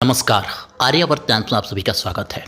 नमस्कार। आर्यावर्त टाइम्स में आप सभी का स्वागत है।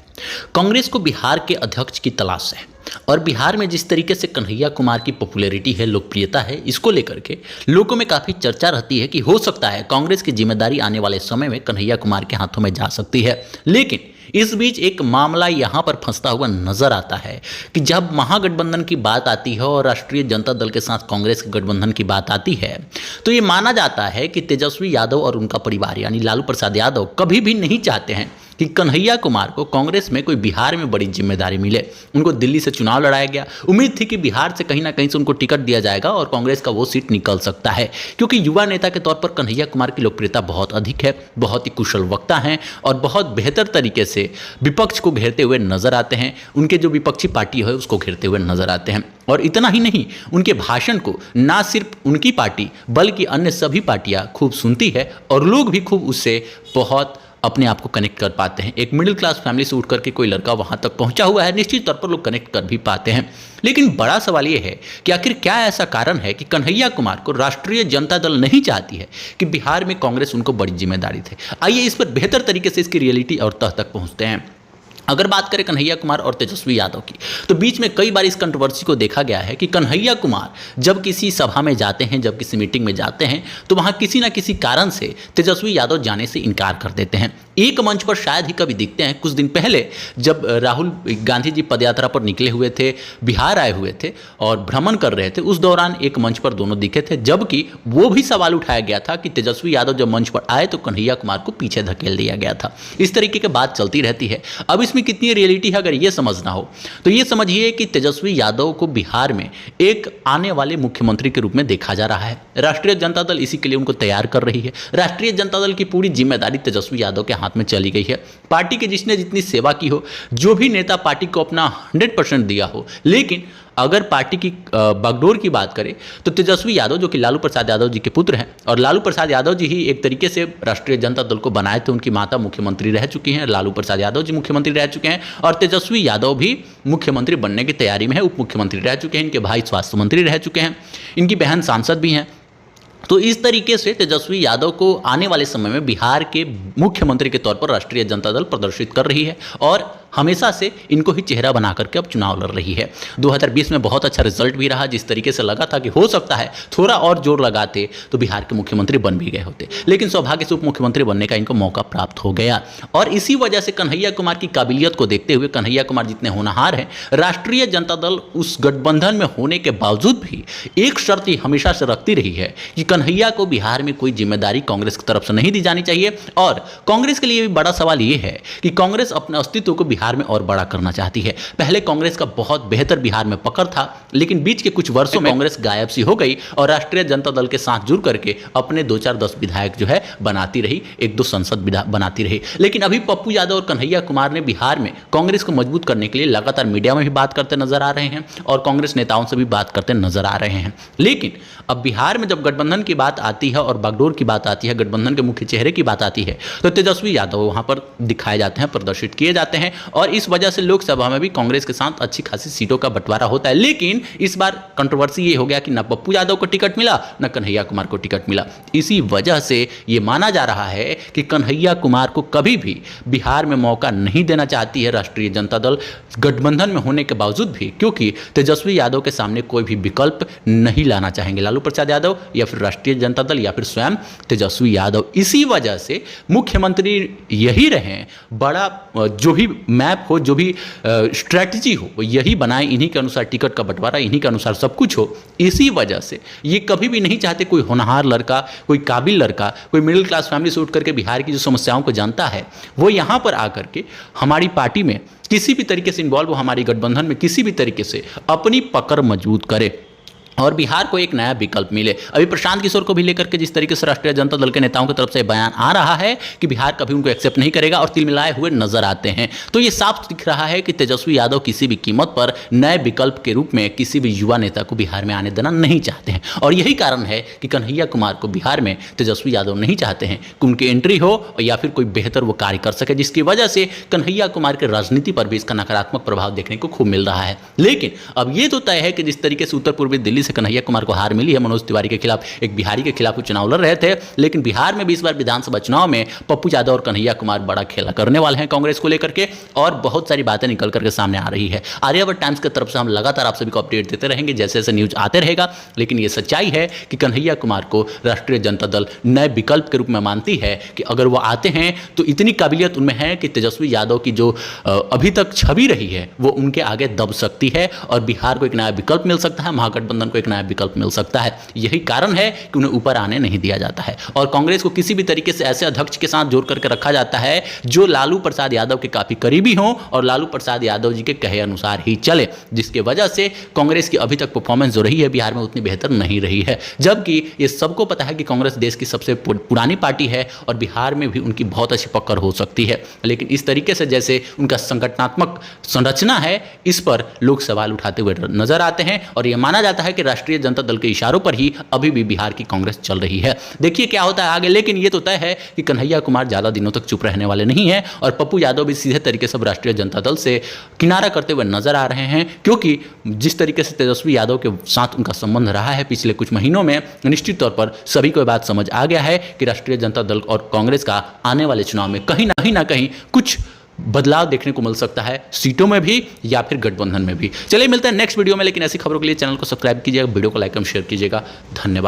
कांग्रेस को बिहार के अध्यक्ष की तलाश है और बिहार में जिस तरीके से कन्हैया कुमार की पॉपुलैरिटी है, लोकप्रियता है, इसको लेकर के लोगों में काफ़ी चर्चा रहती है कि हो सकता है कांग्रेस की जिम्मेदारी आने वाले समय में कन्हैया कुमार के हाथों में जा सकती है। लेकिन इस बीच एक मामला यहाँ पर फंसता हुआ नजर आता है कि जब महागठबंधन की बात आती है और राष्ट्रीय जनता दल के साथ कांग्रेस के गठबंधन की बात आती है तो ये माना जाता है कि तेजस्वी यादव और उनका परिवार यानी लालू प्रसाद यादव कभी भी नहीं चाहते हैं कि कन्हैया कुमार को कांग्रेस में कोई बिहार में बड़ी जिम्मेदारी मिले। उनको दिल्ली से चुनाव लड़ाया गया, उम्मीद थी कि बिहार से कहीं ना कहीं से उनको टिकट दिया जाएगा और कांग्रेस का वो सीट निकल सकता है, क्योंकि युवा नेता के तौर पर कन्हैया कुमार की लोकप्रियता बहुत अधिक है, बहुत ही कुशल वक्ता हैं और बहुत बेहतर तरीके से विपक्ष को घेरते हुए नजर आते हैं, उनके जो विपक्षी पार्टी है उसको घेरते हुए नजर आते हैं। और इतना ही नहीं, उनके भाषण को ना सिर्फ उनकी पार्टी बल्कि अन्य सभी पार्टियां खूब सुनती है और लोग भी खूब उससे बहुत अपने आप को कनेक्ट कर पाते हैं। एक मिडिल क्लास फैमिली से उठ करके कोई लड़का वहां तक पहुंचा हुआ है, निश्चित तौर पर लोग कनेक्ट कर भी पाते हैं। लेकिन बड़ा सवाल यह है कि आखिर क्या ऐसा कारण है कि कन्हैया कुमार को राष्ट्रीय जनता दल नहीं चाहती है कि बिहार में कांग्रेस उनको बड़ी जिम्मेदारी दे। आइए इस पर बेहतर तरीके से इसकी रियलिटी और तह तक पहुंचते हैं। अगर बात करें कन्हैया कुमार और तेजस्वी यादव की, तो बीच में कई बार इस कंट्रोवर्सी को देखा गया है कि कन्हैया कुमार जब किसी सभा में जाते हैं, जब किसी मीटिंग में जाते हैं, तो वहां किसी ना किसी कारण से तेजस्वी यादव जाने से इनकार कर देते हैं। एक मंच पर शायद ही कभी दिखते हैं। कुछ दिन पहले जब राहुल गांधी जी पदयात्रा पर निकले हुए थे, बिहार आए हुए थे और भ्रमण कर रहे थे, उस दौरान एक मंच पर दोनों दिखे थे, जबकि वो भी सवाल उठाया गया था कि तेजस्वी यादव जब मंच पर आए तो कन्हैया कुमार को पीछे धकेल दिया गया था। इस तरीके की बात चलती रहती है। अब इसमें कितनी रियलिटी है अगर ये समझना हो तो ये समझिए कि तेजस्वी यादव को बिहार में एक आने वाले मुख्यमंत्री के रूप में देखा जा रहा है। राष्ट्रीय जनता दल इसी के लिए उनको तैयार कर रही है। राष्ट्रीय जनता दल की पूरी जिम्मेदारी तेजस्वी यादव के हाथ में चली गई है। पार्टी की जिसने जितनी सेवा की हो, जो भी नेता पार्टी को अपना 100% दिया हो, लेकिन अगर पार्टी की बागडोर की बात करें तो तेजस्वी यादव जो कि लालू प्रसाद यादव जी के पुत्र हैं और लालू प्रसाद यादव जी ही एक तरीके से राष्ट्रीय जनता दल को बनाए थे। उनकी माता मुख्यमंत्री रह चुकी हैं, लालू प्रसाद यादव जी मुख्यमंत्री रह चुके हैं और तेजस्वी यादव भी मुख्यमंत्री बनने की तैयारी में है, उप मुख्यमंत्री रह चुके हैं, इनके भाई स्वास्थ्य मंत्री रह चुके हैं, इनकी बहन सांसद भी हैं। तो इस तरीके से तेजस्वी यादव को आने वाले समय में बिहार के मुख्यमंत्री के तौर पर राष्ट्रीय जनता दल प्रदर्शित कर रही है और हमेशा से इनको ही चेहरा बना करके अब चुनाव लड़ रही है। 2020 में बहुत अच्छा रिजल्ट भी रहा, जिस तरीके से लगा था कि हो सकता है थोड़ा और जोर लगाते तो बिहार के मुख्यमंत्री बन भी गए होते, लेकिन सौभाग्य से उप मुख्यमंत्री बनने का इनको मौका प्राप्त हो गया। और इसी वजह से कन्हैया कुमार की काबिलियत को देखते हुए कन्हैया कुमार जितने होनहार हैं, राष्ट्रीय जनता दल उस गठबंधन में होने के बावजूद भी एक शर्त ही हमेशा से रखती रही है कि कन्हैया को बिहार में कोई जिम्मेदारी कांग्रेस की तरफ से नहीं दी जानी चाहिए। और कांग्रेस के लिए भी बड़ा सवाल यह है कि कांग्रेस अपने अस्तित्व को बिहार में और बड़ा करना चाहती है। पहले कांग्रेस का बहुत बेहतर बिहार में पकड़ था, लेकिन बीच के कुछ वर्षों में कांग्रेस गायब सी हो गई और राष्ट्रीय जनता दल के साथ जुड़ करके अपने 2-4-10 विधायक जो है बनाती रही, 1-2 संसद बनाती रही। लेकिन अभी पप्पू यादव और कन्हैया कुमार ने बिहार में कांग्रेस को मजबूत करने के लिए लगातार मीडिया में भी बात करते नजर आ रहे हैं और कांग्रेस नेताओं से भी बात करते नजर आ रहे हैं। लेकिन अब बिहार में जब गठबंधन की बात आती है और बागडोर की बात आती है, गठबंधन के मुख्य चेहरे की बात आती है, तो तेजस्वी यादव वहां पर दिखाए जाते हैं, प्रदर्शित किए जाते हैं और इस वजह से लोकसभा में भी कांग्रेस के साथ अच्छी खासी सीटों का बंटवारा होता है। लेकिन इस बार कंट्रोवर्सी ये हो गया कि न पप्पू यादव को टिकट मिला, न कन्हैया कुमार को टिकट मिला। इसी वजह से ये माना जा रहा है कि कन्हैया कुमार को कभी भी बिहार में मौका नहीं देना चाहती है राष्ट्रीय जनता दल, गठबंधन में होने के बावजूद भी, क्योंकि तेजस्वी यादव के सामने कोई भी विकल्प नहीं लाना चाहेंगे, लालू प्रसाद यादव या फिर राष्ट्रीय जनता दल या फिर स्वयं तेजस्वी यादव। इसी वजह से मुख्यमंत्री यही रहे, बड़ा जो भी मैप हो, जो भी स्ट्रैटेजी हो, वो यही बनाए, इन्हीं के अनुसार टिकट का बंटवारा, इन्हीं के अनुसार सब कुछ हो। इसी वजह से ये कभी भी नहीं चाहते कोई होनहार लड़का, कोई काबिल लड़का, कोई मिडिल क्लास फैमिली से उठ करके बिहार की जो समस्याओं को जानता है, वो यहाँ पर आकर के हमारी पार्टी में किसी भी तरीके से इन्वॉल्व हो, हमारी गठबंधन में किसी भी तरीके से अपनी पकड़ मजबूत करे और बिहार को एक नया विकल्प मिले। अभी प्रशांत किशोर को भी लेकर के जिस तरीके से राष्ट्रीय जनता दल के नेताओं की तरफ से बयान आ रहा है कि बिहार कभी उनको एक्सेप्ट नहीं करेगा और तिलमिलाए हुए नजर आते हैं, तो ये साफ दिख रहा है कि तेजस्वी यादव किसी भी कीमत पर नए विकल्प के रूप में किसी भी युवा नेता को बिहार में आने देना नहीं चाहते हैं। और यही कारण है कि कन्हैया कुमार को बिहार में तेजस्वी यादव नहीं चाहते हैं कि उनकी एंट्री हो या फिर कोई बेहतर वो कार्य कर सके, जिसकी वजह से कन्हैया कुमार के राजनीति पर भी इसका नकारात्मक प्रभाव देखने को खूब मिल रहा है। लेकिन अब ये तो तय है कि जिस तरीके से उत्तर पूर्वी दिल्ली से कन्हैया कुमार को हार मिली है मनोज तिवारी के खिलाफ, एक बिहारी के खिलाफ वो चुनाव लड़ रहे थे, लेकिन बिहार में भी इस बार विधानसभा चुनाव में पप्पू यादव और कन्हैया कुमार बड़ा खेला करने वाले हैं कांग्रेस को लेकर के, और बहुत सारी बातें निकल करके सामने आ रही है। आर्यावर्त टाइम्स की तरफ से हम लगातार आप सभी को अपडेट देते रहेंगे, जैसे जैसे न्यूज आते रहेगा। लेकिन ये सच्चाई है कि कन्हैया कुमार को राष्ट्रीय जनता दल नए विकल्प के रूप में मानती है कि अगर वो आते हैं तो इतनी काबिलियत उनमें है कि तेजस्वी यादव की जो अभी तक छवि रही है वो उनके आगे दब सकती है और बिहार को एक नया विकल्प मिल सकता है, महागठबंधन को एक नया विकल्प मिल सकता है। यही कारण है कि उन्हें ऊपर आने नहीं दिया जाता है और कांग्रेस को किसी भी तरीके से ऐसे अध्यक्ष के साथ जोड़ करके रखा जाता है जो लालू प्रसाद यादव के काफी करीबी हों और लालू प्रसाद यादव जी के कहे अनुसार ही चले, जिसके वजह से कांग्रेस की अभी तक परफॉर्मेंस जो रही है बिहार में उतनी बेहतर नहीं रही है। जबकि ये सबको पता है कि कांग्रेस देश की सबसे पुरानी पार्टी है और बिहार में भी उनकी बहुत अच्छी पकड़ हो सकती है, लेकिन इस तरीके से जैसे उनका संगठनात्मक संरचना है इस पर लोग सवाल उठाते हुए नजर आते हैं और यह माना जाता है कि राष्ट्रीय जनता दल के इशारों पर ही अभी भी बिहार की कांग्रेस चल रही है। देखिए क्या होता है आगे, लेकिन यह तो तय है कि कन्हैया कुमार ज्यादा दिनों तक चुप रहने वाले नहीं है और पप्पू यादव भी सीधे तरीके से राष्ट्रीय जनता दल से किनारा करते हुए नजर आ रहे हैं, क्योंकि जिस तरीके से तेजस्वी यादव के साथ उनका संबंध रहा है पिछले कुछ महीनों में, निश्चित तौर पर सभी को बात समझ आ गया है कि राष्ट्रीय जनता दल और कांग्रेस का आने वाले चुनाव में कहीं ना कहीं कुछ बदलाव देखने को मिल सकता है, सीटों में भी या फिर गठबंधन में भी। चलिए मिलते हैं नेक्स्ट वीडियो में, लेकिन ऐसी खबरों के लिए चैनल को सब्सक्राइब कीजिएगा, वीडियो को लाइक एंड शेयर कीजिएगा। धन्यवाद।